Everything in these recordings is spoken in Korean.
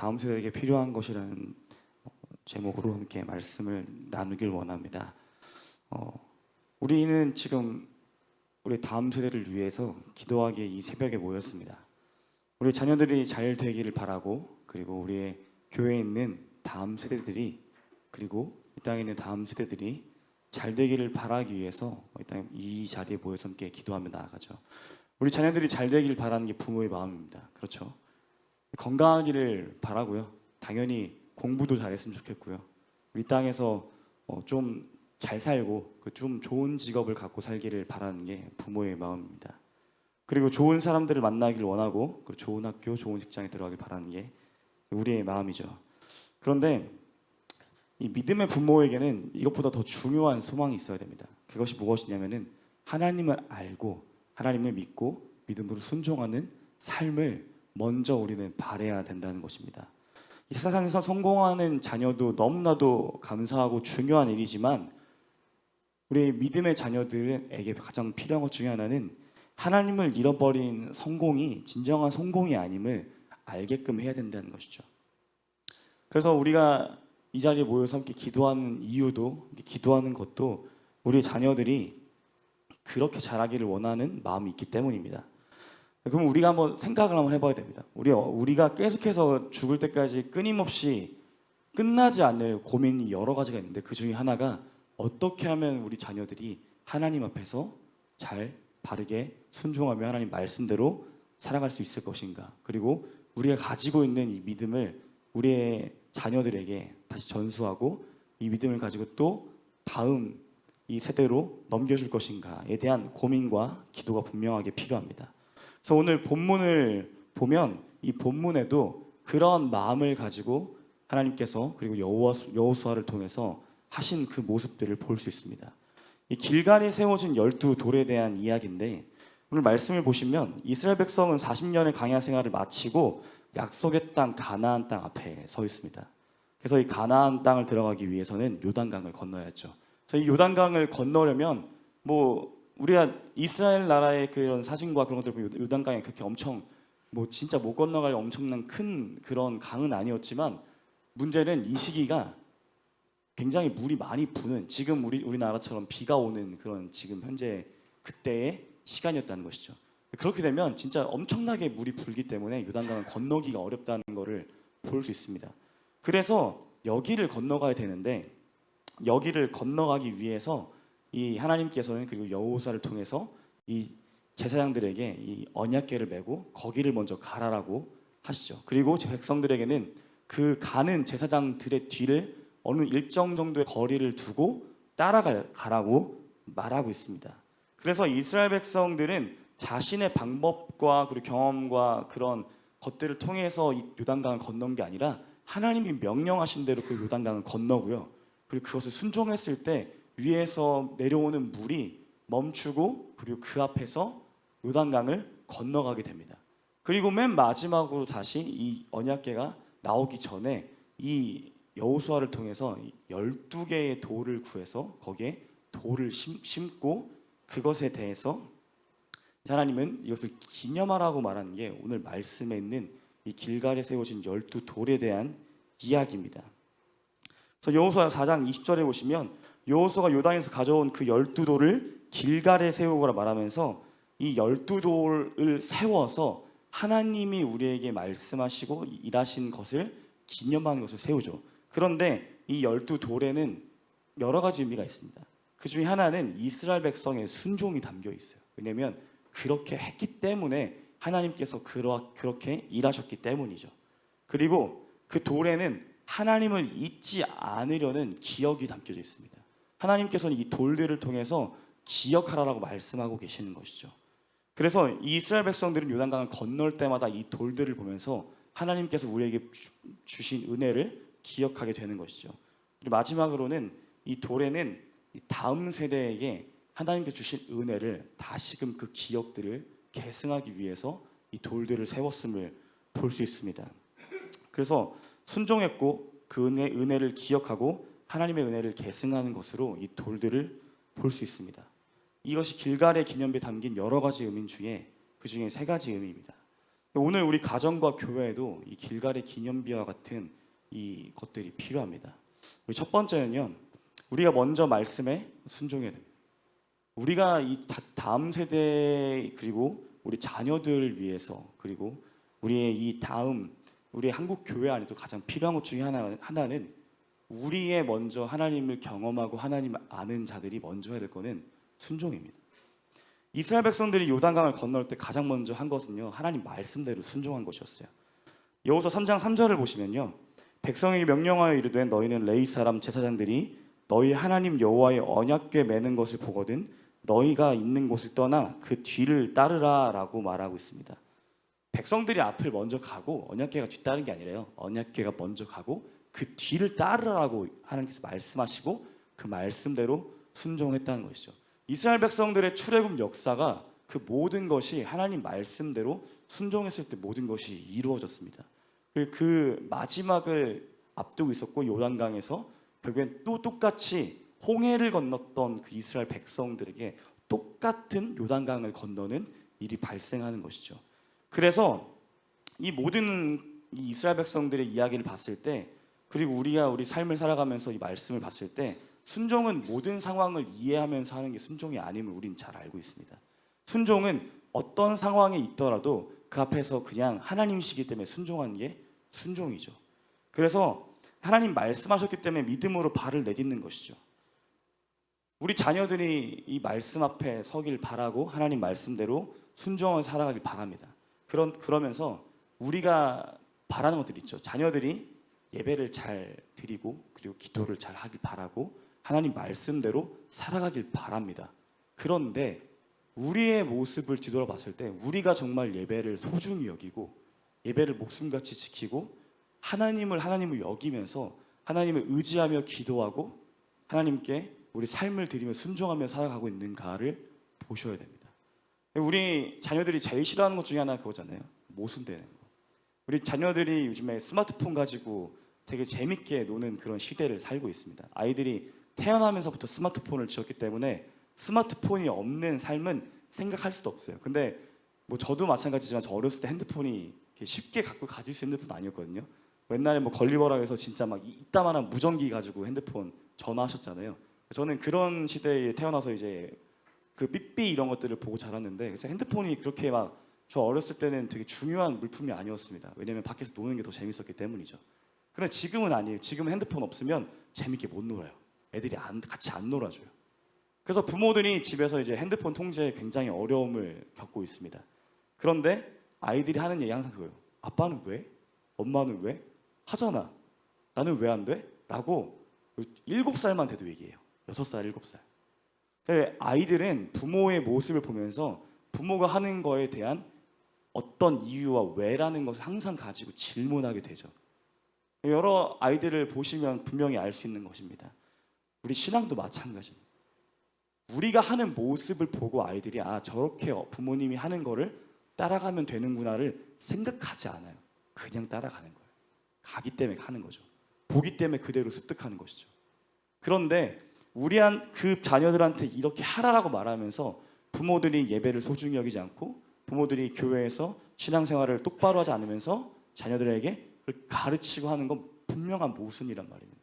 다음 세대에게 필요한 것이라는 제목으로 함께 말씀을 나누길 원합니다. 우리는 지금 우리 다음 세대를 위해서 기도하기에 이 새벽에 모였습니다. 우리 자녀들이 잘 되기를 바라고, 그리고 우리의 교회에 있는 다음 세대들이, 그리고 이 땅에 있는 다음 세대들이 잘 되기를 바라기 위해서 이 자리에 모여서 함께 기도하며 나아가죠. 우리 자녀들이 잘 되기를 바라는 게 부모의 마음입니다. 그렇죠? 건강하기를 바라고요. 당연히 공부도 잘했으면 좋겠고요. 이 땅에서 좀 잘 살고 좀 좋은 직업을 갖고 살기를 바라는 게 부모의 마음입니다. 그리고 좋은 사람들을 만나길 원하고, 좋은 학교, 좋은 직장에 들어가길 바라는 게 우리의 마음이죠. 그런데 이 믿음의 부모에게는 이것보다 더 중요한 소망이 있어야 됩니다. 그것이 무엇이냐면은 하나님을 알고 하나님을 믿고 믿음으로 순종하는 삶을 먼저 우리는 바라야 된다는 것입니다. 이 세상에서 성공하는 자녀도 너무나도 감사하고 중요한 일이지만, 우리 믿음의 자녀들에게 가장 필요한 것 중에 하나는 하나님을 잃어버린 성공이 진정한 성공이 아님을 알게끔 해야 된다는 것이죠. 그래서 우리가 이 자리에 모여서 함께 기도하는 이유도, 기도하는 것도 우리 자녀들이 그렇게 자라기를 원하는 마음이 있기 때문입니다. 그럼 우리가 한번 생각을 한번 해봐야 됩니다. 우리가 계속해서 죽을 때까지 끊임없이 끝나지 않을 고민이 여러 가지가 있는데, 그 중에 하나가 어떻게 하면 우리 자녀들이 하나님 앞에서 잘 바르게 순종하며 하나님 말씀대로 살아갈 수 있을 것인가, 그리고 우리가 가지고 있는 이 믿음을 우리의 자녀들에게 다시 전수하고 이 믿음을 가지고 또 다음 이 세대로 넘겨줄 것인가에 대한 고민과 기도가 분명하게 필요합니다. 그래서 오늘 본문을 보면 이 본문에도 그런 마음을 가지고 하나님께서 그리고 여호수아를 통해서 하신 그 모습들을 볼 수 있습니다. 이 길갈에 세워진 12돌에 대한 이야기인데, 오늘 말씀을 보시면 이스라엘 백성은 40년의 광야 생활을 마치고 약속의 땅 가나안 땅 앞에 서 있습니다. 그래서 이 가나안 땅을 들어가기 위해서는 요단강을 건너야죠. 그래서 이 요단강을 건너려면 우리가 이스라엘 나라의 그런 사진과 그런 것들 보면 요단강이 그렇게 엄청 진짜 못 건너갈 엄청난 큰 그런 강은 아니었지만, 문제는 이 시기가 굉장히 물이 많이 부는, 지금 우리나라처럼 비가 오는 그런 지금 현재 그때의 시간이었다는 것이죠. 그렇게 되면 진짜 엄청나게 물이 불기 때문에 요단강을 건너기가 어렵다는 것을 볼 수 있습니다. 그래서 여기를 건너가야 되는데, 여기를 건너가기 위해서 이 하나님께서는, 그리고 여호수아를 통해서 이 제사장들에게 이 언약궤를 메고 거기를 먼저 가라라고 하시죠. 그리고 백성들에게는 그 가는 제사장들의 뒤를 어느 일정 정도의 거리를 두고 따라가라고 말하고 있습니다. 그래서 이스라엘 백성들은 자신의 방법과 그리고 경험과 그런 것들을 통해서 이 요단강을 건넌 게 아니라 하나님이 명령하신 대로 그 요단강을 건너고요. 그리고 그것을 순종했을 때 위에서 내려오는 물이 멈추고, 그리고 그 앞에서 요단강을 건너가게 됩니다. 그리고 맨 마지막으로 다시 이 언약궤가 나오기 전에 이 여호수아를 통해서 12개의 돌을 구해서 거기에 돌을 심고, 그것에 대해서 하나님은 이것을 기념하라고 말하는 게 오늘 말씀에 있는 이 길갈에 세워진 12돌에 대한 이야기입니다. 그래서 여호수아 4장 20절에 보시면 여호수아가 요단에서 가져온 그 12돌을 길갈에 세우고라 말하면서 이 12돌을 세워서 하나님이 우리에게 말씀하시고 일하신 것을 기념하는 것을 세우죠. 그런데 이 12돌에는 여러 가지 의미가 있습니다. 그 중에 하나는 이스라엘 백성의 순종이 담겨 있어요. 왜냐하면 그렇게 했기 때문에 하나님께서 그렇게 일하셨기 때문이죠. 그리고 그 돌에는 하나님을 잊지 않으려는 기억이 담겨져 있습니다. 하나님께서는 이 돌들을 통해서 기억하라고 말씀하고 계시는 것이죠. 그래서 이스라엘 백성들은 요단강을 건널 때마다 이 돌들을 보면서 하나님께서 우리에게 주신 은혜를 기억하게 되는 것이죠. 그리고 마지막으로는 이 돌에는 이 다음 세대에게 하나님께서 주신 은혜를 다시금 그 기억들을 계승하기 위해서 이 돌들을 세웠음을 볼 수 있습니다. 그래서 순종했고 그 은혜를 기억하고 하나님의 은혜를 계승하는 것으로 이 돌들을 볼 수 있습니다. 이것이 길갈의 기념비에 담긴 여러 가지 의미 중에 그 중에 세 가지 의미입니다. 오늘 우리 가정과 교회에도 이 길갈의 기념비와 같은 이 것들이 필요합니다. 우리 첫 번째는요, 우리가 먼저 말씀에 순종해야 됩니다. 우리가 이 다음 세대 그리고 우리 자녀들을 위해서, 그리고 우리의 이 다음 우리 한국 교회 안에도 가장 필요한 것 중에 하나는 우리의 먼저 하나님을 경험하고 하나님을 아는 자들이 먼저 해야 될 거는 순종입니다. 이스라엘 백성들이 요단강을 건널 때 가장 먼저 한 것은요, 하나님 말씀대로 순종한 것이었어요. 여호수아 3장 3절을 보시면요, 백성에게 명령하여 이르되 너희는 레위 사람 제사장들이 너희 하나님 여호와의 언약궤 매는 것을 보거든 너희가 있는 곳을 떠나 그 뒤를 따르라 라고 말하고 있습니다. 백성들이 앞을 먼저 가고 언약궤가 뒤따른 게 아니라요, 언약궤가 먼저 가고 그 뒤를 따르라고 하나님께서 말씀하시고 그 말씀대로 순종했다는 것이죠. 이스라엘 백성들의 출애굽 역사가 그 모든 것이 하나님 말씀대로 순종했을 때 모든 것이 이루어졌습니다. 그리고 그 마지막을 앞두고 있었고, 요단강에서 결국엔 또 똑같이 홍해를 건넜던 그 이스라엘 백성들에게 똑같은 요단강을 건너는 일이 발생하는 것이죠. 그래서 이 모든 이 이스라엘 백성들의 이야기를 봤을 때, 그리고 우리가 우리 삶을 살아가면서 이 말씀을 봤을 때, 순종은 모든 상황을 이해하면서 하는 게 순종이 아님을 우린 잘 알고 있습니다. 순종은 어떤 상황에 있더라도 그 앞에서 그냥 하나님이시기 때문에 순종하는 게 순종이죠. 그래서 하나님 말씀하셨기 때문에 믿음으로 발을 내딛는 것이죠. 우리 자녀들이 이 말씀 앞에 서길 바라고 하나님 말씀대로 순종을 살아가길 바랍니다. 그러면서 우리가 바라는 것들 있죠. 자녀들이 예배를 잘 드리고 그리고 기도를 잘 하길 바라고 하나님 말씀대로 살아가길 바랍니다. 그런데 우리의 모습을 뒤돌아봤을 때 우리가 정말 예배를 소중히 여기고 예배를 목숨같이 지키고 하나님을 여기면서 하나님을 의지하며 기도하고 하나님께 우리 삶을 드리며 순종하며 살아가고 있는가를 보셔야 됩니다. 우리 자녀들이 제일 싫어하는 것 중에 하나가 그거잖아요. 모순되는 거. 우리 자녀들이 요즘에 스마트폰 가지고 되게 재밌게 노는 그런 시대를 살고 있습니다. 아이들이 태어나면서부터 스마트폰을 지었기 때문에 스마트폰이 없는 삶은 생각할 수도 없어요. 근데 뭐 저도 마찬가지지만 저 어렸을 때 핸드폰이 쉽게 갖고 가질 수 있는 핸드폰 아니었거든요. 옛날에 뭐 걸리버라 해서 진짜 막 이따만한 무전기 가지고 핸드폰 전화하셨잖아요. 저는 그런 시대에 태어나서 이제 그 삐삐 이런 것들을 보고 자랐는데, 그래서 핸드폰이 그렇게 막 저 어렸을 때는 되게 중요한 물품이 아니었습니다. 왜냐면 밖에서 노는 게 더 재밌었기 때문이죠. 그런데 지금은 아니에요. 지금은 핸드폰 없으면 재밌게 못 놀아요. 애들이 같이 안 놀아줘요. 그래서 부모들이 집에서 이제 핸드폰 통제에 굉장히 어려움을 겪고 있습니다. 그런데 아이들이 하는 얘기 항상 그거예요. 아빠는 왜? 엄마는 왜? 하잖아. 나는 왜 안 돼? 라고 7살만 돼도 얘기해요. 6살, 7살. 아이들은 부모의 모습을 보면서 부모가 하는 거에 대한 어떤 이유와 왜라는 것을 항상 가지고 질문하게 되죠. 여러 아이들을 보시면 분명히 알 수 있는 것입니다. 우리 신앙도 마찬가지입니다. 우리가 하는 모습을 보고 아이들이 저렇게 부모님이 하는 거를 따라가면 되는구나를 생각하지 않아요. 그냥 따라가는 거예요. 가기 때문에 하는 거죠. 보기 때문에 그대로 습득하는 것이죠. 그런데 그 자녀들한테 이렇게 하라라고 말하면서 부모들이 예배를 소중히 여기지 않고 부모들이 교회에서 신앙생활을 똑바로 하지 않으면서 자녀들에게 가르치고 하는 건 분명한 모순이란 말입니다.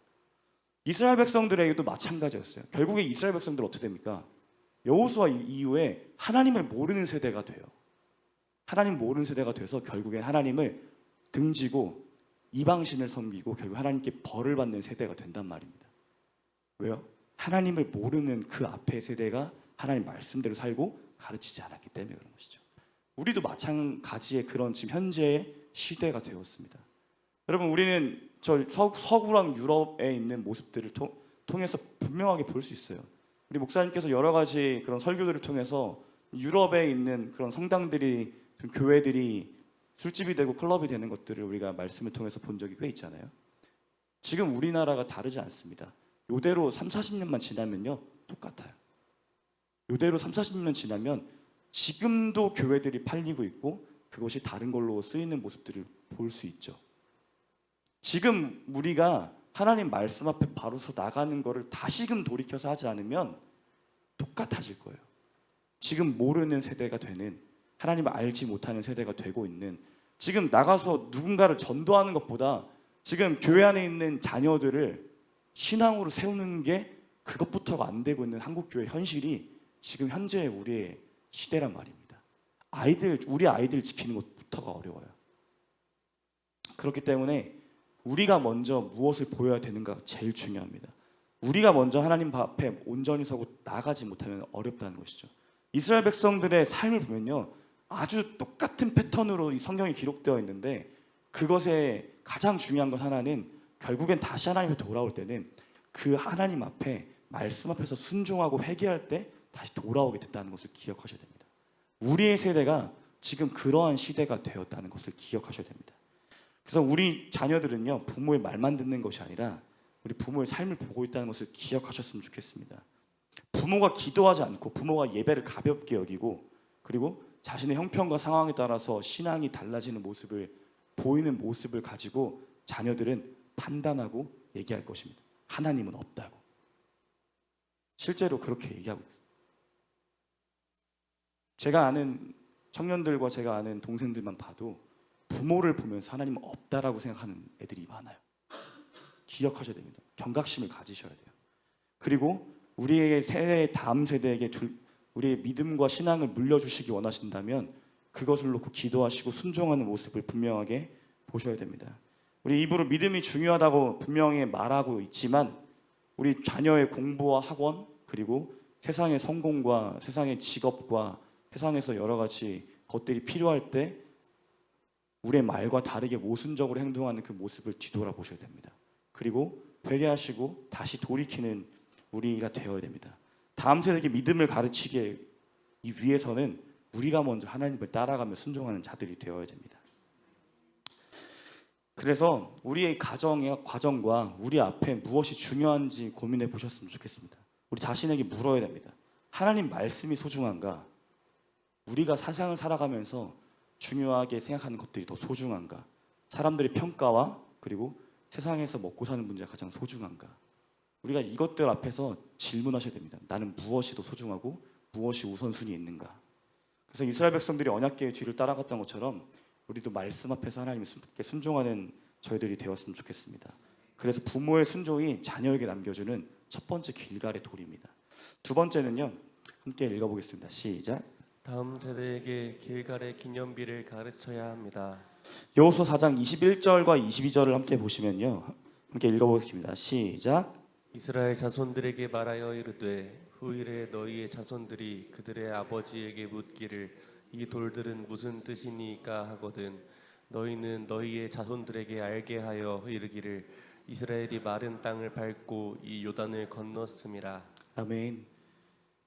이스라엘 백성들에게도 마찬가지였어요. 결국에 이스라엘 백성들 어떻게 됩니까? 여호수아 이후에 하나님을 모르는 세대가 돼요. 하나님 모르는 세대가 돼서 결국엔 하나님을 등지고 이방신을 섬기고 결국 하나님께 벌을 받는 세대가 된단 말입니다. 왜요? 하나님을 모르는 그 앞의 세대가 하나님 말씀대로 살고 가르치지 않았기 때문에 그런 것이죠. 우리도 마찬가지의 그런 지금 현재의 시대가 되었습니다. 여러분, 우리는 저 서구랑 유럽에 있는 모습들을 통해서 분명하게 볼 수 있어요. 우리 목사님께서 여러 가지 그런 설교들을 통해서 유럽에 있는 그런 성당들이, 교회들이 술집이 되고 클럽이 되는 것들을 우리가 말씀을 통해서 본 적이 꽤 있잖아요. 지금 우리나라가 다르지 않습니다. 요대로 30-40년만 지나면요 똑같아요. 요대로 30-40년 지나면 지금도 교회들이 팔리고 있고 그것이 다른 걸로 쓰이는 모습들을 볼 수 있죠. 지금 우리가 하나님 말씀 앞에 바로 서 나가는 거를 다시금 돌이켜서 하지 않으면 똑같아질 거예요. 지금 모르는 세대가 되는, 하나님을 알지 못하는 세대가 되고 있는, 지금 나가서 누군가를 전도하는 것보다 지금 교회 안에 있는 자녀들을 신앙으로 세우는 게 그것부터가 안 되고 있는 한국교회 현실이 지금 현재 우리의 시대란 말입니다. 우리 아이들 지키는 것부터가 어려워요. 그렇기 때문에 우리가 먼저 무엇을 보여야 되는가 제일 중요합니다. 우리가 먼저 하나님 앞에 온전히 서고 나가지 못하면 어렵다는 것이죠. 이스라엘 백성들의 삶을 보면요, 아주 똑같은 패턴으로 이 성경이 기록되어 있는데 그것에 가장 중요한 것 하나는 결국엔 다시 하나님 앞에 돌아올 때는 그 하나님 앞에 말씀 앞에서 순종하고 회개할 때 다시 돌아오게 됐다는 것을 기억하셔야 됩니다. 우리의 세대가 지금 그러한 시대가 되었다는 것을 기억하셔야 됩니다. 그래서 우리 자녀들은요, 부모의 말만 듣는 것이 아니라 우리 부모의 삶을 보고 있다는 것을 기억하셨으면 좋겠습니다. 부모가 기도하지 않고 부모가 예배를 가볍게 여기고 그리고 자신의 형편과 상황에 따라서 신앙이 달라지는 모습을 보이는 모습을 가지고 자녀들은 판단하고 얘기할 것입니다. 하나님은 없다고. 실제로 그렇게 얘기하고 있어요. 제가 아는 청년들과 제가 아는 동생들만 봐도 부모를 보면서 하나님은 없다라고 생각하는 애들이 많아요. 기억하셔야 됩니다. 경각심을 가지셔야 돼요. 그리고 우리의 세대, 다음 세대에게 우리의 믿음과 신앙을 물려주시기 원하신다면 그것을 놓고 기도하시고 순종하는 모습을 분명하게 보셔야 됩니다. 우리 입으로 믿음이 중요하다고 분명히 말하고 있지만 우리 자녀의 공부와 학원 그리고 세상의 성공과 세상의 직업과 세상에서 여러 가지 것들이 필요할 때 우리의 말과 다르게 모순적으로 행동하는 그 모습을 뒤돌아보셔야 됩니다. 그리고 회개하시고 다시 돌이키는 우리가 되어야 됩니다. 다음 세대에게 믿음을 가르치기 위해서는 우리가 먼저 하나님을 따라가며 순종하는 자들이 되어야 됩니다. 그래서 우리의 가정의 과정과 우리 앞에 무엇이 중요한지 고민해 보셨으면 좋겠습니다. 우리 자신에게 물어야 됩니다. 하나님 말씀이 소중한가? 우리가 세상을 살아가면서 중요하게 생각하는 것들이 더 소중한가? 사람들의 평가와 그리고 세상에서 먹고 사는 문제가 가장 소중한가? 우리가 이것들 앞에서 질문하셔야 됩니다. 나는 무엇이 더 소중하고 무엇이 우선순위에 있는가? 그래서 이스라엘 백성들이 언약궤의 뒤를 따라갔던 것처럼 우리도 말씀 앞에서 하나님께 순종하는 저희들이 되었으면 좋겠습니다. 그래서 부모의 순종이 자녀에게 남겨주는 첫 번째 길갈의 돌입니다. 두 번째는요, 함께 읽어보겠습니다. 시작. 다음 세대에게 길갈의 기념비를 가르쳐야 합니다. 여호수아 4장 21절과 22절을 함께 보시면요, 함께 읽어보겠습니다. 시작. 이스라엘 자손들에게 말하여 이르되 후일에 너희의 자손들이 그들의 아버지에게 묻기를 이 돌들은 무슨 뜻이니까 하거든 너희는 너희의 자손들에게 알게 하여 이르기를 이스라엘이 마른 땅을 밟고 이 요단을 건넜음이라. 아멘.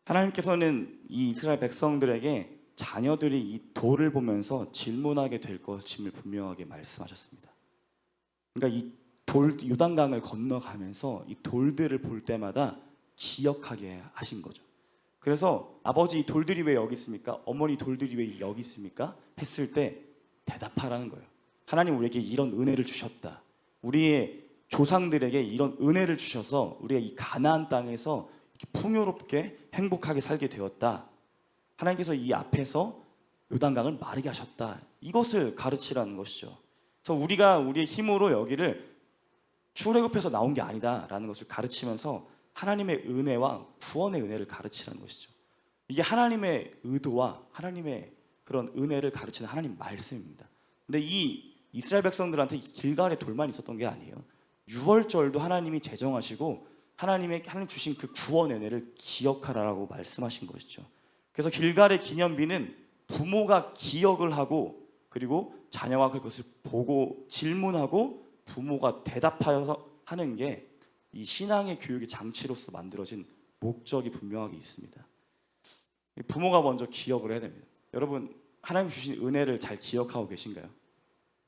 하나님께서는 이 이스라엘 백성들에게 자녀들이 이 돌을 보면서 질문하게 될 것임을 분명하게 말씀하셨습니다. 그러니까 이 요단강을 건너가면서 이 돌들을 볼 때마다 기억하게 하신 거죠. 그래서 아버지 이 돌들이 왜 여기 있습니까? 어머니 돌들이 왜 여기 있습니까? 했을 때 대답하라는 거예요. 하나님 우리에게 이런 은혜를 주셨다. 우리의 조상들에게 이런 은혜를 주셔서 우리가 이 가나안 땅에서 풍요롭게 행복하게 살게 되었다. 하나님께서 이 앞에서 요단강을 마르게 하셨다. 이것을 가르치라는 것이죠. 그래서 우리가 우리의 힘으로 여기를 출애굽해서 나온 게 아니다라는 것을 가르치면서 하나님의 은혜와 구원의 은혜를 가르치라는 것이죠. 이게 하나님의 의도와 하나님의 그런 은혜를 가르치는 하나님 말씀입니다. 근데 이 이스라엘 백성들한테 길갈의 돌만 있었던 게 아니에요. 유월절도 하나님이 제정하시고 하나님 주신 그 구원 은혜를 기억하라고 말씀하신 것이죠. 그래서 길갈의 기념비는 부모가 기억을 하고 그리고 자녀가 그것을 보고 질문하고 부모가 대답하여서 하는 게 이 신앙의 교육의 장치로서 만들어진 목적이 분명하게 있습니다. 부모가 먼저 기억을 해야 됩니다. 여러분, 하나님 주신 은혜를 잘 기억하고 계신가요?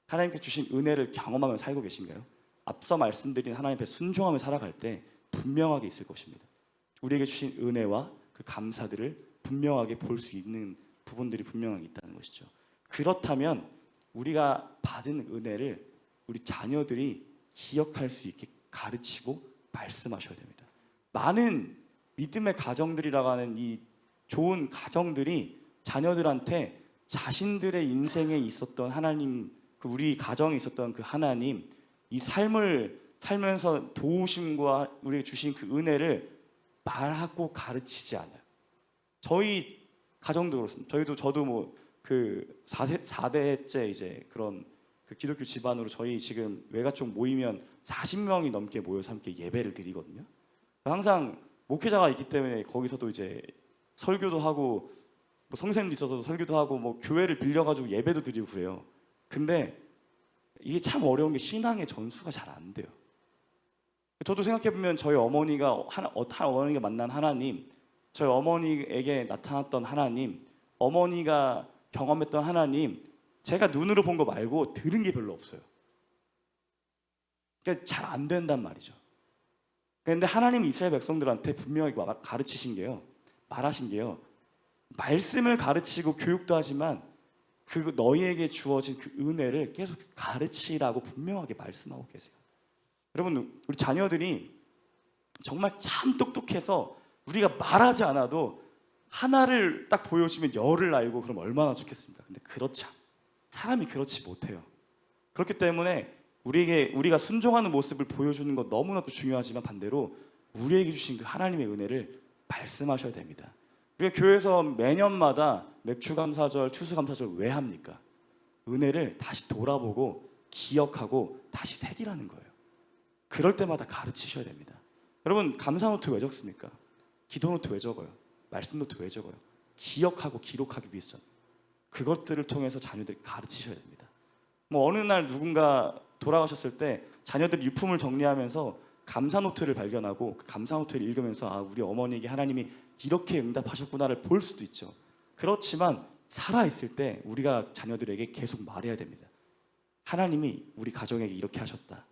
하나님께 주신 은혜를 경험하며 살고 계신가요? 앞서 말씀드린 하나님 앞에 순종하며 살아갈 때 분명하게 있을 것입니다. 우리에게 주신 은혜와 그 감사들을 분명하게 볼 수 있는 부분들이 분명하게 있다는 것이죠. 그렇다면 우리가 받은 은혜를 우리 자녀들이 기억할 수 있게 가르치고 말씀하셔야 됩니다. 많은 믿음의 가정들이라고 하는 이 좋은 가정들이 자녀들한테 자신들의 인생에 있었던 하나님, 그 우리 가정에 있었던 그 하나님, 이 삶을 살면서 도우심과 우리에게 주신 그 은혜를 말하고 가르치지 않아요. 저희 가정도 그렇습니다. 저도 뭐 그 4대째 이제 그런 그 기독교 집안으로 저희 지금 외가 쪽 모이면 40명이 넘게 모여서 함께 예배를 드리거든요. 항상 목회자가 있기 때문에 거기서도 이제 설교도 하고 뭐 성생도 있어서 설교도 하고 뭐 교회를 빌려가지고 예배도 드리고 그래요. 근데 이게 참 어려운 게 신앙의 전수가 잘 안 돼요. 저도 생각해보면 저희 어머니가 한 어머니가 만난 하나님, 저희 어머니에게 나타났던 하나님, 어머니가 경험했던 하나님, 제가 눈으로 본 거 말고 들은 게 별로 없어요. 그러니까 잘 안 된단 말이죠. 그런데 하나님이 이스라엘 백성들한테 분명히 가르치신 게요, 말하신 게요, 말씀을 가르치고 교육도 하지만 그 너희에게 주어진 그 은혜를 계속 가르치라고 분명하게 말씀하고 계세요. 여러분, 우리 자녀들이 정말 참 똑똑해서 우리가 말하지 않아도 하나를 딱 보여주면 열을 알고 그럼 얼마나 좋겠습니까? 근데 사람이 그렇지 못해요. 그렇기 때문에 우리가 순종하는 모습을 보여주는 것 너무나도 중요하지만 반대로 우리에게 주신 그 하나님의 은혜를 말씀하셔야 됩니다. 우리가 교회에서 매년마다 맥주감사절, 추수감사절 왜 합니까? 은혜를 다시 돌아보고 기억하고 다시 새기라는 거예요. 그럴 때마다 가르치셔야 됩니다. 여러분, 감사노트 왜 적습니까? 기도노트 왜 적어요? 말씀노트 왜 적어요? 기억하고 기록하기 위해서. 그것들을 통해서 자녀들이 가르치셔야 됩니다. 뭐 어느 날 누군가 돌아가셨을 때 자녀들이 유품을 정리하면서 감사노트를 발견하고 그 감사노트를 읽으면서 아, 우리 어머니에게 하나님이 이렇게 응답하셨구나를 볼 수도 있죠. 그렇지만 살아있을 때 우리가 자녀들에게 계속 말해야 됩니다. 하나님이 우리 가정에게 이렇게 하셨다,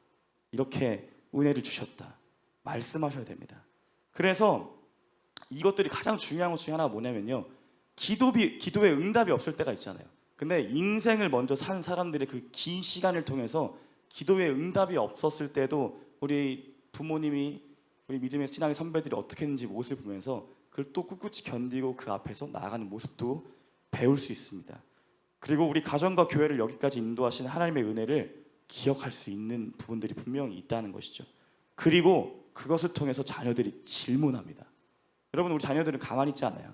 이렇게 은혜를 주셨다, 말씀하셔야 됩니다. 그래서 이것들이 가장 중요한 것 중에 하나가 뭐냐면요, 기도에 응답이 없을 때가 있잖아요. 근데 인생을 먼저 산 사람들의 그 긴 시간을 통해서 기도에 응답이 없었을 때도 우리 부모님이, 우리 믿음의 신앙의 선배들이 어떻게 했는지 모습을 보면서 그걸 또 꿋꿋이 견디고 그 앞에서 나아가는 모습도 배울 수 있습니다. 그리고 우리 가정과 교회를 여기까지 인도하신 하나님의 은혜를 기억할 수 있는 부분들이 분명히 있다는 것이죠. 그리고 그것을 통해서 자녀들이 질문합니다. 여러분, 우리 자녀들은 가만히 있지 않아요.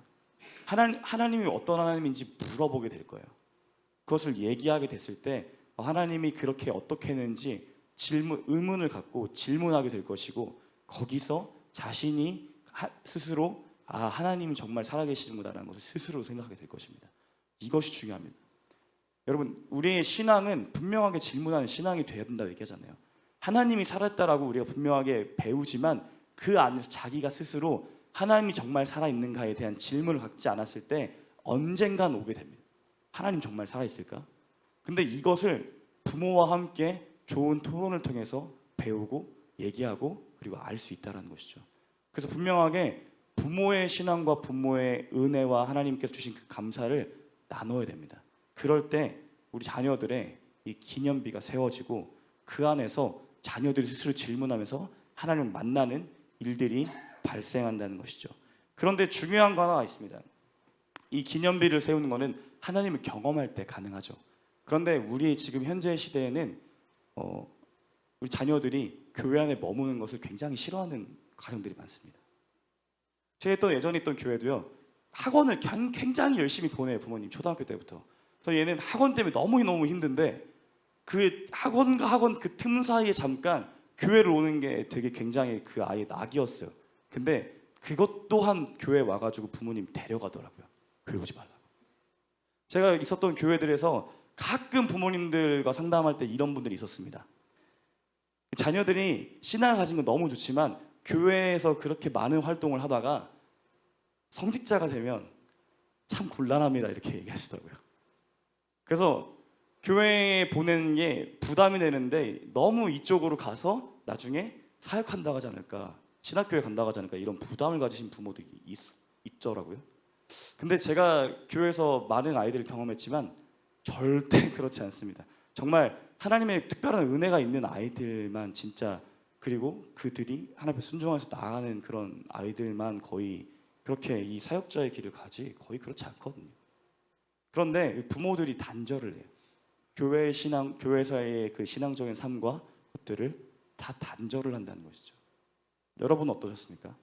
하나님이 어떤 하나님인지 물어보게 될 거예요. 그것을 얘기하게 됐을 때 하나님이 그렇게 어떻게 했는지 의문을 갖고 질문하게 될 것이고, 거기서 자신이 스스로 하나님이 정말 살아계시는구나라는 것을 스스로 생각하게 될 것입니다. 이것이 중요합니다. 여러분, 우리의 신앙은 분명하게 질문하는 신앙이 되어야 된다고 얘기하잖아요. 하나님이 살았다라고 우리가 분명하게 배우지만 그 안에서 자기가 스스로 하나님이 정말 살아있는가에 대한 질문을 갖지 않았을 때 언젠간 오게 됩니다. 하나님 정말 살아있을까? 근데 이것을 부모와 함께 좋은 토론을 통해서 배우고 얘기하고 그리고 알 수 있다는 것이죠. 그래서 분명하게 부모의 신앙과 부모의 은혜와 하나님께서 주신 그 감사를 나눠야 됩니다. 그럴 때 우리 자녀들의 이 기념비가 세워지고 그 안에서 자녀들이 스스로 질문하면서 하나님을 만나는 일들이 발생한다는 것이죠. 그런데 중요한 거 하나가 있습니다. 이 기념비를 세우는 것은 하나님을 경험할 때 가능하죠. 그런데 우리 지금 현재 시대에는 우리 자녀들이 교회 안에 머무는 것을 굉장히 싫어하는 가정들이 많습니다. 제가 예전에 있던 교회도요, 학원을 굉장히 열심히 보내요. 부모님 초등학교 때부터. 그래서 얘는 학원 때문에 너무 힘든데 그 학원과 학원 그 틈 사이에 잠깐 교회를 오는 게 되게 굉장히 그 아이의 낙이었어요. 근데 그것 또한 교회 와가지고 부모님 데려가더라고요. 교회 오지 말라고. 제가 있었던 교회들에서 가끔 부모님들과 상담할 때 이런 분들이 있었습니다. 자녀들이 신앙을 가진 건 너무 좋지만 교회에서 그렇게 많은 활동을 하다가 성직자가 되면 참 곤란합니다, 이렇게 얘기하시더라고요. 그래서 교회에 보내는 게 부담이 되는데 너무 이쪽으로 가서 나중에 사역한다고 하지 않을까, 신학교에 간다고 하지 않을까, 이런 부담을 가지신 부모도 있더라고요. 근데 제가 교회에서 많은 아이들을 경험했지만 절대 그렇지 않습니다. 정말 하나님의 특별한 은혜가 있는 아이들만 진짜, 그리고 그들이 하나님 앞에 순종해서 나아가는 그런 아이들만 거의 그렇게 이 사역자의 길을 가지, 거의 그렇지 않거든요. 그런데 부모들이 단절을 해요. 교회 신앙, 교회에서의 그 신앙적인 삶과 것들을 다 단절을 한다는 것이죠. 여러분은 어떠셨습니까?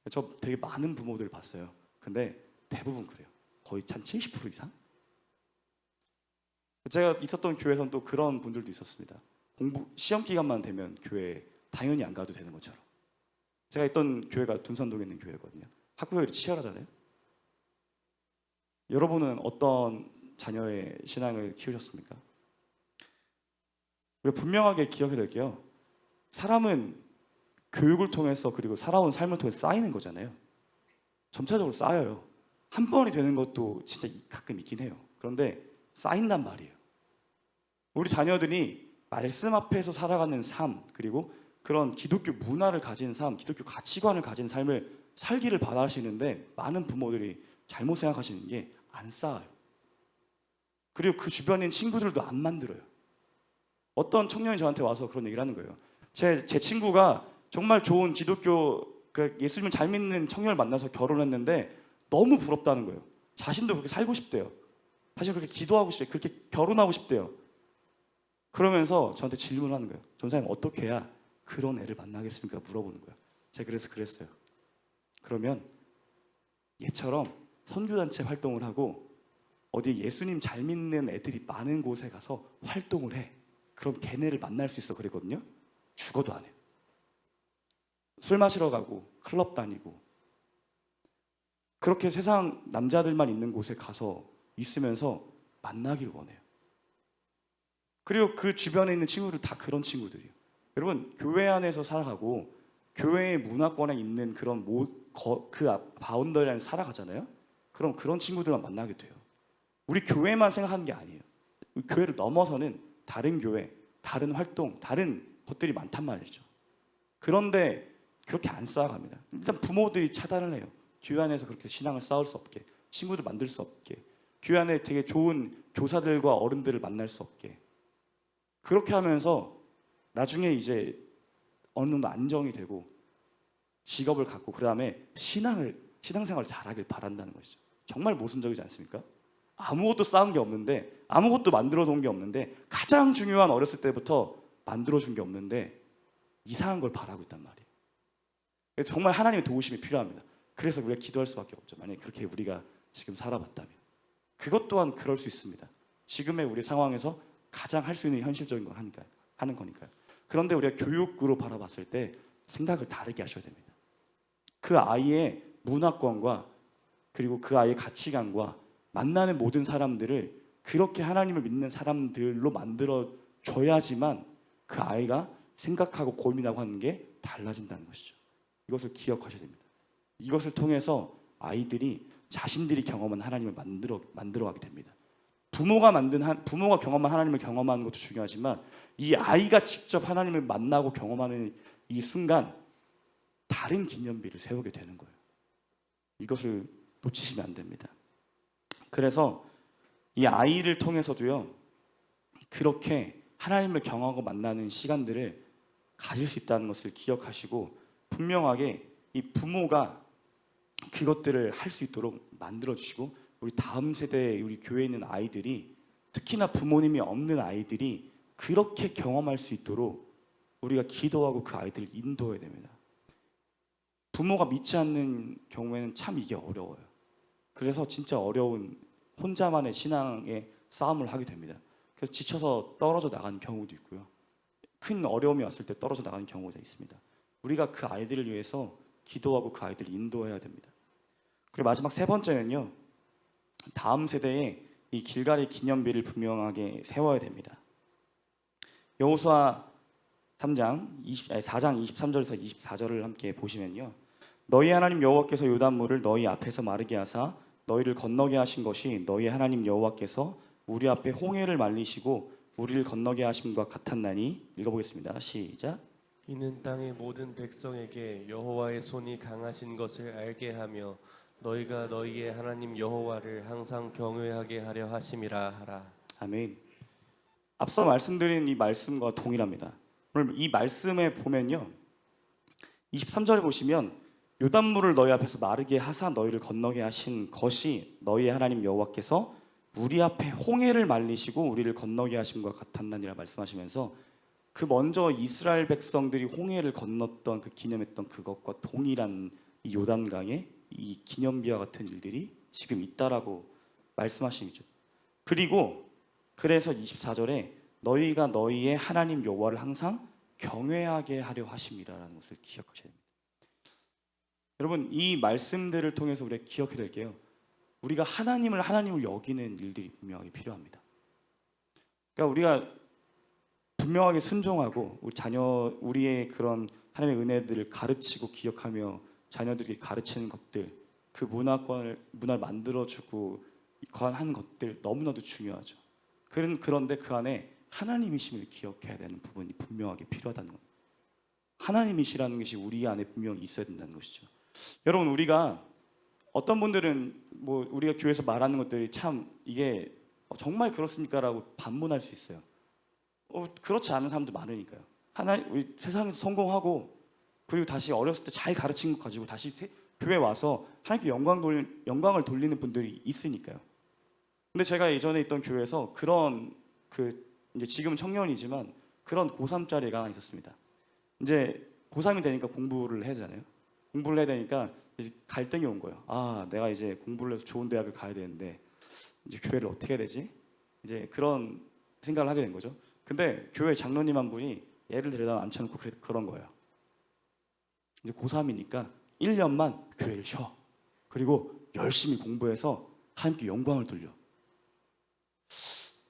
저 되게 많은 부모들 봤어요. 근데 대부분 그래요. 거의 한 70% 이상? 제가 있었던 교회에서는 또 그런 분들도 있었습니다. 시험 기간만 되면 교회에 당연히 안 가도 되는 것처럼. 제가 있던 교회가 둔산동에 있는 교회거든요. 학구열이 치열하잖아요. 여러분은 어떤 자녀의 신앙을 키우셨습니까? 우리가 분명하게 기억해야 될 게요. 사람은 교육을 통해서 그리고 살아온 삶을 통해서 쌓이는 거잖아요. 점차적으로 쌓여요. 한 번이 되는 것도 진짜 가끔 있긴 해요. 그런데 쌓인단 말이에요. 우리 자녀들이 말씀 앞에서 살아가는 삶, 그리고 그런 기독교 문화를 가진 삶, 기독교 가치관을 가진 삶을 살기를 바라시는데 많은 부모들이 잘못 생각하시는 게 안 쌓아요. 그리고 그 주변에 있는 친구들도 안 만들어요. 어떤 청년이 저한테 와서 그런 얘기를 하는 거예요. 제 친구가 정말 좋은 기독교 예수님을 잘 믿는 청년을 만나서 결혼했는데 너무 부럽다는 거예요. 자신도 그렇게 살고 싶대요. 사실 그렇게 기도하고 싶대요. 그렇게 결혼하고 싶대요. 그러면서 저한테 질문을 하는 거예요. 전사님 어떻게 해야 그런 애를 만나겠습니까? 물어보는 거예요. 제가 그래서 그랬어요. 그러면 얘처럼 선교단체 활동을 하고 어디 예수님 잘 믿는 애들이 많은 곳에 가서 활동을 해. 그럼 걔네를 만날 수 있어. 그랬거든요. 죽어도 안 해요. 술 마시러 가고 클럽 다니고 그렇게 세상 남자들만 있는 곳에 가서 있으면서 만나길 원해요. 그리고 그 주변에 있는 친구들 다 그런 친구들이에요. 여러분 교회 안에서 살아가고 교회의 문화권에 있는 그런 그 바운더리 안에 살아가잖아요. 그럼 그런 친구들만 만나게 돼요. 우리 교회만 생각하는 게 아니에요. 교회를 넘어서는 다른 교회, 다른 활동, 다른 것들이 많단 말이죠. 그런데 그렇게 안 쌓아갑니다. 일단 부모들이 차단을 해요. 교회 안에서 그렇게 신앙을 쌓을 수 없게, 친구들 만들 수 없게, 교회 안에 되게 좋은 교사들과 어른들을 만날 수 없게. 그렇게 하면서 나중에 이제 어느 정도 안정이 되고 직업을 갖고 그 다음에 신앙생활을 잘하길 바란다는 것이죠. 정말 모순적이지 않습니까? 아무것도 쌓은 게 없는데, 아무것도 만들어 놓은 게 없는데, 가장 중요한 어렸을 때부터 만들어 준 게 없는데 이상한 걸 바라고 있단 말이에요. 정말 하나님의 도우심이 필요합니다. 그래서 우리가 기도할 수밖에 없죠. 만약에 그렇게 우리가 지금 살아봤다면. 그것 또한 그럴 수 있습니다. 지금의 우리 상황에서 가장 할 수 있는 현실적인 걸 하는 거니까요. 그런데 우리가 교육으로 바라봤을 때 생각을 다르게 하셔야 됩니다. 그 아이의 문화권과 그리고 그 아이의 가치관과 만나는 모든 사람들을 그렇게 하나님을 믿는 사람들로 만들어 줘야지만 그 아이가 생각하고 고민하고 하는 게 달라진다는 것이죠. 이것을 기억하셔야 됩니다. 이것을 통해서 아이들이 자신들이 경험한 하나님을 만들어가게 됩니다. 부모가 경험한 하나님을 경험하는 것도 중요하지만 이 아이가 직접 하나님을 만나고 경험하는 이 순간 다른 기념비를 세우게 되는 거예요. 이것을 놓치시면 안 됩니다. 그래서 이 아이를 통해서도요, 그렇게 하나님을 경험하고 만나는 시간들을 가질 수 있다는 것을 기억하시고 분명하게 이 부모가 그것들을 할 수 있도록 만들어주시고 우리 다음 세대의 우리 교회에 있는 아이들이 특히나 부모님이 없는 아이들이 그렇게 경험할 수 있도록 우리가 기도하고 그 아이들을 인도해야 됩니다. 부모가 믿지 않는 경우에는 참 이게 어려워요. 그래서 진짜 어려운 혼자만의 신앙의 싸움을 하게 됩니다. 그래서 지쳐서 떨어져 나가는 경우도 있고요. 큰 어려움이 왔을 때 떨어져 나가는 경우가 있습니다. 우리가 그 아이들을 위해서 기도하고 그 아이들을 인도해야 됩니다. 그리고 마지막 세 번째는요, 다음 세대에 이 길갈의 기념비를 분명하게 세워야 됩니다. 여호수아 4장 23절에서 24절을 함께 보시면요, 너희 하나님 여호와께서 요단물을 너희 앞에서 마르게 하사 너희를 건너게 하신 것이 너희 하나님 여호와께서 우리 앞에 홍해를 말리시고 우리를 건너게 하심과 같았나니. 읽어보겠습니다. 시작. 이는 땅의 모든 백성에게 여호와의 손이 강하신 것을 알게 하며 너희가 너희의 하나님 여호와를 항상 경외하게 하려 하심이라 하라. 아멘. 앞서 말씀드린 이 말씀과 동일합니다. 오늘 이 말씀에 보면요, 23절에 보시면 요단물을 너희 앞에서 마르게 하사 너희를 건너게 하신 것이 너희의 하나님 여호와께서 우리 앞에 홍해를 말리시고 우리를 건너게 하심과 같았나니라 말씀하시면서 그 먼저 이스라엘 백성들이 홍해를 건넜던 그 기념했던 그것과 동일한 이 요단강의 이 기념비와 같은 일들이 지금 있다라고 말씀하시죠. 그리고 그래서 24절에 너희가 너희의 하나님 여호와를 항상 경외하게 하려 하심이라라는 것을 기억하셔야 됩니다. 여러분, 이 말씀들을 통해서 우리가 기억해야 될 게요, 우리가 하나님을 여기는 일들이 분명하게 필요합니다. 그러니까 우리가 분명하게 순종하고 우리의 그런 하나님의 은혜들을 가르치고 기억하며 자녀들에게 가르치는 것들, 그 문화를 만들어주고 한 것들 너무나도 중요하죠. 그런데 그 안에 하나님이심을 기억해야 되는 부분이 분명하게 필요하다는 겁니다. 하나님이시라는 것이 우리 안에 분명히 있어야 된다는 것이죠. 여러분, 우리가 어떤 분들은 뭐 우리가 교회에서 말하는 것들이 참 이게 정말 그렇습니까라고 반문할 수 있어요. 그렇지 않은 사람도 많으니까요. 우리 세상에서 성공하고 그리고 다시 어렸을 때 잘 가르친 것 가지고 다시 교회 와서 하나님께 영광을 돌리는 분들이 있으니까요. 근데 제가 예전에 있던 교회에서 그런 이제 지금은 청년이지만 그런 고3짜리가 하나 있었습니다. 이제 고3이 되니까 공부를 해야 되잖아요. 공부를 해야 되니까 이제 갈등이 온 거예요. 아, 내가 이제 공부를 해서 좋은 대학을 가야 되는데 이제 교회를 어떻게 해야 되지? 이제 그런 생각을 하게 된 거죠. 근데 교회 장로님 한 분이 얘를 데려다 앉혀놓고 그런 거예요. 이제 고3이니까 1년만 교회를 쉬어. 그리고 열심히 공부해서 하나님께 영광을 돌려.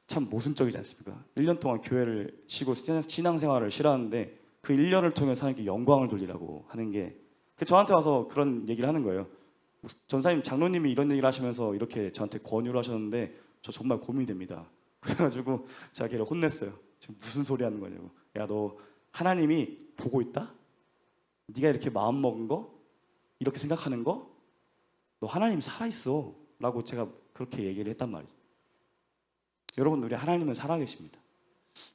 참 모순적이지 않습니까? 1년 동안 교회를 쉬고 신앙생활을 싫어하는데 그 1년을 통해서 하나님께 영광을 돌리라고 하는 게, 저한테 와서 그런 얘기를 하는 거예요. 전사님, 장로님이 이런 얘기를 하시면서 이렇게 저한테 권유를 하셨는데 저 정말 고민이 됩니다. 그래가지고 제가 걔를 혼냈어요. 지금 무슨 소리 하는 거냐고. 야, 너 하나님이 보고 있다? 네가 이렇게 마음 먹은 거? 이렇게 생각하는 거? 너 하나님 살아있어 라고 제가 그렇게 얘기를 했단 말이죠. 여러분, 우리 하나님은 살아계십니다.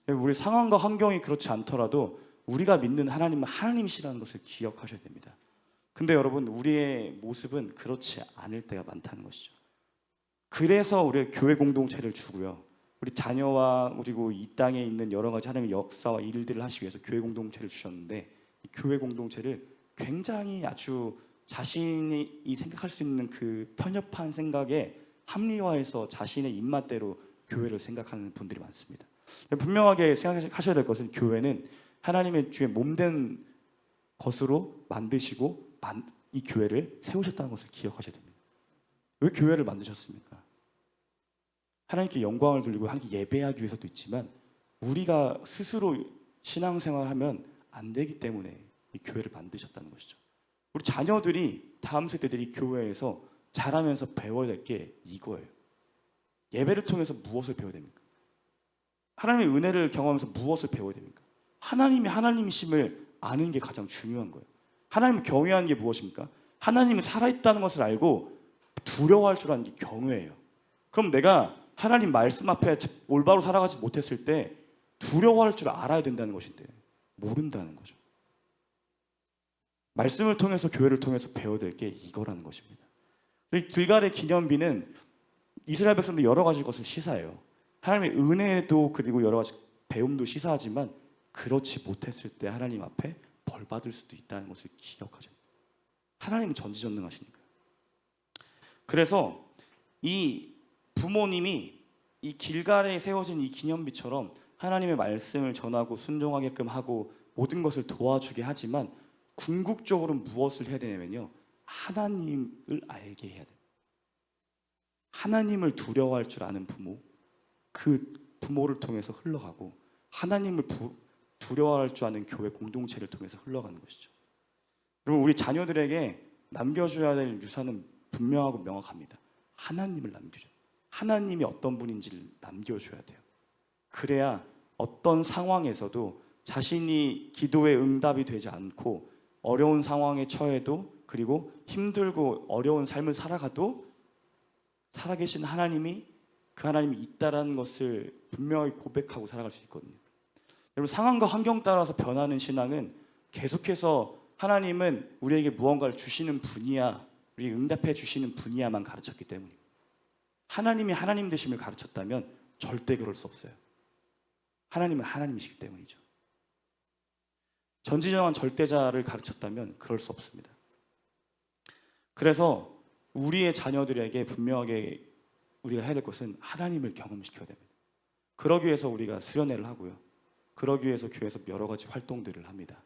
우리 상황과 환경이 그렇지 않더라도 우리가 믿는 하나님은 하나님이시라는 것을 기억하셔야 됩니다. 근데 여러분, 우리의 모습은 그렇지 않을 때가 많다는 것이죠. 그래서 우리 교회 공동체를 주고요, 우리 자녀와 그리고 이 땅에 있는 여러 가지 하나님의 역사와 일들을 하시기 위해서 교회 공동체를 주셨는데, 이 교회 공동체를 굉장히 아주 자신이 생각할 수 있는 그 편협한 생각에 합리화해서 자신의 입맛대로 교회를 생각하는 분들이 많습니다. 분명하게 생각하셔야 될 것은, 교회는 하나님의 주의 몸된 것으로 만드시고 이 교회를 세우셨다는 것을 기억하셔야 됩니다. 왜 교회를 만드셨습니까? 하나님께 영광을 돌리고 하나님께 예배하기 위해서도 있지만 우리가 스스로 신앙생활하면 안 되기 때문에 이 교회를 만드셨다는 것이죠. 우리 자녀들이, 다음 세대들이 교회에서 자라면서 배워야 될 게 이거예요. 예배를 통해서 무엇을 배워야 됩니까? 하나님의 은혜를 경험하면서 무엇을 배워야 됩니까? 하나님이 하나님이심을 아는 게 가장 중요한 거예요. 하나님을 경외하는 게 무엇입니까? 하나님이 살아있다는 것을 알고 두려워할 줄 아는 게 경외예요. 그럼 내가 하나님 말씀 앞에 올바로 살아가지 못했을 때 두려워할 줄 알아야 된다는 것인데 모른다는 거죠. 말씀을 통해서, 교회를 통해서 배워야 될 게 이거라는 것입니다. 길갈의 기념비는 이스라엘 백성들 여러 가지 것을 시사해요. 하나님의 은혜도 그리고 여러 가지 배움도 시사하지만 그렇지 못했을 때 하나님 앞에 벌 받을 수도 있다는 것을 기억하셔야 돼요. 하나님은 전지전능하시니까요. 그래서 이 부모님이 이 길갈에 세워진 이 기념비처럼 하나님의 말씀을 전하고 순종하게끔 하고 모든 것을 도와주게 하지만 궁극적으로 무엇을 해야 되냐면요, 하나님을 알게 해야 돼요. 하나님을 두려워할 줄 아는 부모, 그 부모를 통해서 흘러가고 하나님을 두려워할 줄 아는 교회 공동체를 통해서 흘러가는 것이죠. 여러분, 우리 자녀들에게 남겨줘야 될 유산은 분명하고 명확합니다. 하나님을 남겨줘요. 하나님이 어떤 분인지를 남겨줘야 돼요. 그래야 어떤 상황에서도 자신이 기도의 응답이 되지 않고 어려운 상황에 처해도, 그리고 힘들고 어려운 삶을 살아가도 살아계신 하나님이, 그 하나님이 있다라는 것을 분명히 고백하고 살아갈 수 있거든요. 여러분, 상황과 환경 따라서 변하는 신앙은 계속해서 하나님은 우리에게 무언가를 주시는 분이야, 우리 응답해 주시는 분이야만 가르쳤기 때문입니다. 하나님이 하나님 되심을 가르쳤다면 절대 그럴 수 없어요. 하나님은 하나님이시기 때문이죠. 전지전능한 절대자를 가르쳤다면 그럴 수 없습니다. 그래서 우리의 자녀들에게 분명하게 우리가 해야 될 것은 하나님을 경험시켜야 됩니다. 그러기 위해서 우리가 수련회를 하고요. 그러기 위해서 교회에서 여러 가지 활동들을 합니다.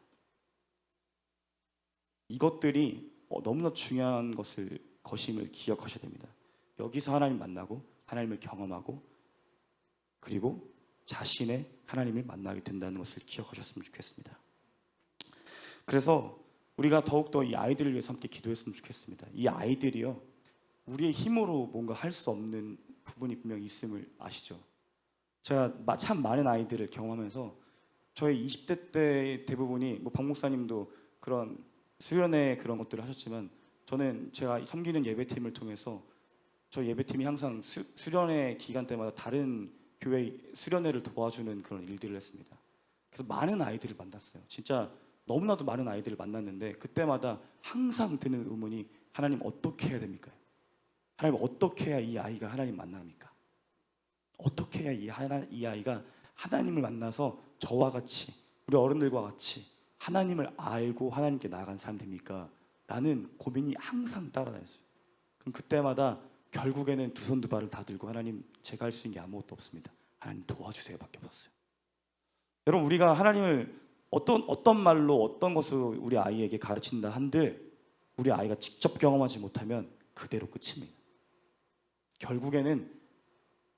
이것들이 너무나 중요한 것임을 기억하셔야 됩니다. 여기서 하나님 만나고 하나님을 경험하고 그리고 자신의 하나님을 만나게 된다는 것을 기억하셨으면 좋겠습니다. 그래서 우리가 더욱더 이 아이들을 위해서 함께 기도했으면 좋겠습니다. 이 아이들이요, 우리의 힘으로 뭔가 할 수 없는 부분이 분명히 있음을 아시죠? 제가 참 많은 아이들을 경험하면서 저희 20대 때 대부분이 박 목사님도 그런 수련회 그런 것들을 하셨지만 저는 제가 섬기는 예배팀을 통해서 저희 예배팀이 항상 수련회 기간 때마다 다른 교회 수련회를 도와주는 그런 일들을 했습니다. 그래서 많은 아이들을 만났어요. 진짜 너무나도 많은 아이들을 만났는데 그때마다 항상 드는 의문이 하나님 어떻게 해야 됩니까? 하나님 어떻게 해야 이 아이가 하나님 만납니까? 어떻게 해야 이 아이가 하나님을 만나서 저와 같이 우리 어른들과 같이 하나님을 알고 하나님께 나아간 사람 됩니까? 라는 고민이 항상 따라다녔어요. 그럼 그때마다 결국에는 두 손 두 발을 다 들고 하나님 제가 할 수 있는 게 아무것도 없습니다. 하나님 도와주세요 밖에 없었어요. 여러분 우리가 하나님을 어떤 말로 어떤 것을 우리 아이에게 가르친다 한들 우리 아이가 직접 경험하지 못하면 그대로 끝입니다. 결국에는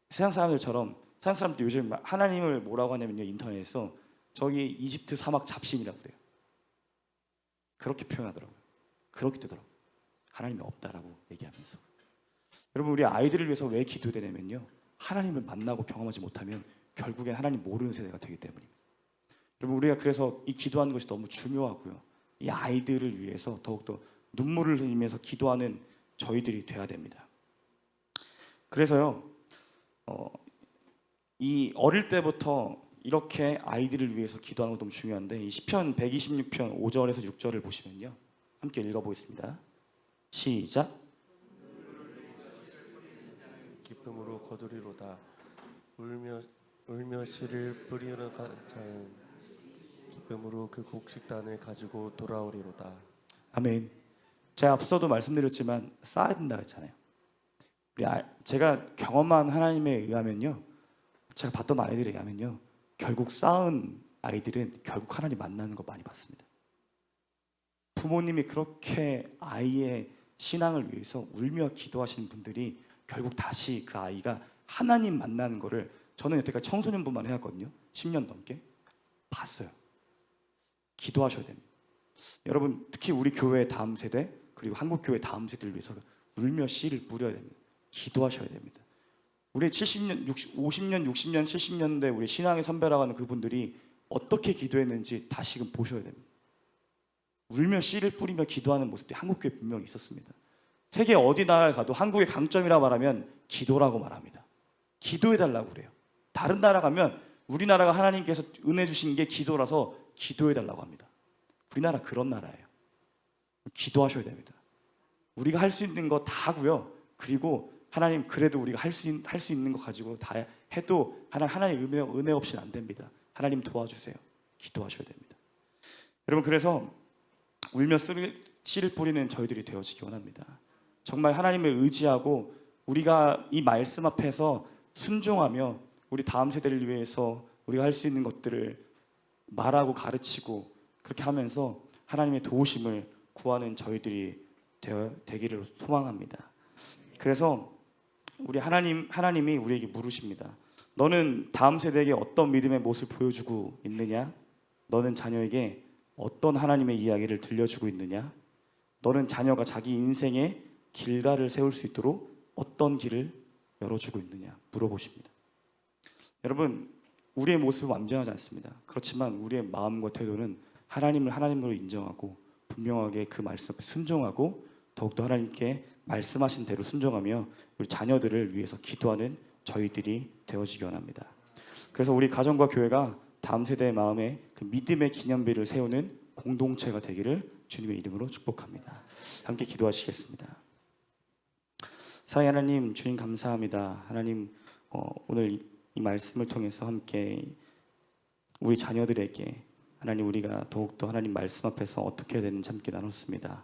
세상 사람들처럼 세상 사람들 요즘 하나님을 뭐라고 하냐면요, 인터넷에서 저기 이집트 사막 잡신이라고 그래요. 그렇게 표현하더라고요. 그렇게 되더라고요. 하나님이 없다라고 얘기하면서. 여러분 우리 아이들을 위해서 왜 기도되냐면요, 하나님을 만나고 경험하지 못하면 결국엔 하나님 모르는 세대가 되기 때문입니다. 여러분 우리가 그래서 이 기도하는 것이 너무 중요하고요, 이 아이들을 위해서 더욱더 눈물을 흘리면서 기도하는 저희들이 돼야 됩니다. 그래서요 이 어릴 때부터 이렇게 아이들을 위해서 기도하는 것도 너무 중요한데 이 시편 126편 5절에서 6절을 보시면요, 함께 읽어보겠습니다. 시작. 기쁨으로 거두리로다. 울며 씨를 뿌리러 자는 기쁨으로 그 곡식단을 가지고 돌아오리로다. 아멘. 제가 앞서도 말씀드렸지만 쌓아야 된다 했잖아요. 제가 경험한 하나님에 의하면요, 제가 봤던 아이들에 의하면요, 결국 쌓은 아이들은 결국 하나님 만나는 거 많이 봤습니다. 부모님이 그렇게 아이의 신앙을 위해서 울며 기도하시는 분들이 결국 다시 그 아이가 하나님 만나는 거를 저는 여태까지 청소년부만 해왔거든요. 10년 넘게 봤어요. 기도하셔야 됩니다. 여러분 특히 우리 교회의 다음 세대 그리고 한국교회 다음 세대를 위해서 울며 씨를 뿌려야 됩니다. 기도하셔야 됩니다. 우리 70년, 50년, 60년, 70년대 우리 신앙의 선배라고 하는 그분들이 어떻게 기도했는지 다시금 보셔야 됩니다. 울며 씨를 뿌리며 기도하는 모습들이 한국교회에 분명히 있었습니다. 세계 어디 나라를 가도 한국의 강점이라 말하면 기도라고 말합니다. 기도해달라고 그래요. 다른 나라 가면 우리나라가 하나님께서 은혜 주신 게 기도라서 기도해달라고 합니다. 우리나라 그런 나라예요. 기도하셔야 됩니다. 우리가 할 수 있는 거 다 하고요. 그리고 하나님 그래도 우리가 할 수 있는 거 가지고 다 해도 하나님 은혜 없이는 안 됩니다. 하나님 도와주세요. 기도하셔야 됩니다. 여러분 그래서 울며 씨를 뿌리는 저희들이 되어지기 원합니다. 정말 하나님을 의지하고 우리가 이 말씀 앞에서 순종하며 우리 다음 세대를 위해서 우리가 할 수 있는 것들을 말하고 가르치고 그렇게 하면서 하나님의 도우심을 구하는 저희들이 되기를 소망합니다. 그래서 우리 하나님이 우리에게 물으십니다. 너는 다음 세대에게 어떤 믿음의 모습을 보여주고 있느냐? 너는 자녀에게 어떤 하나님의 이야기를 들려주고 있느냐? 너는 자녀가 자기 인생의 길가를 세울 수 있도록 어떤 길을 열어주고 있느냐? 물어보십니다. 여러분 우리의 모습은 완전하지 않습니다. 그렇지만 우리의 마음과 태도는 하나님을 하나님으로 인정하고 분명하게 그 말씀 앞에 순종하고 더욱더 하나님께 말씀하신 대로 순종하며 우리 자녀들을 위해서 기도하는 저희들이 되어지기 원합니다. 그래서 우리 가정과 교회가 다음 세대의 마음에 그 믿음의 기념비를 세우는 공동체가 되기를 주님의 이름으로 축복합니다. 함께 기도하시겠습니다. 사랑의 하나님, 주님 감사합니다. 하나님, 오늘 이 말씀을 통해서 함께 우리 자녀들에게 하나님, 우리가 더욱더 하나님 말씀 앞에서 어떻게 해야 되는지 함께 나눴습니다.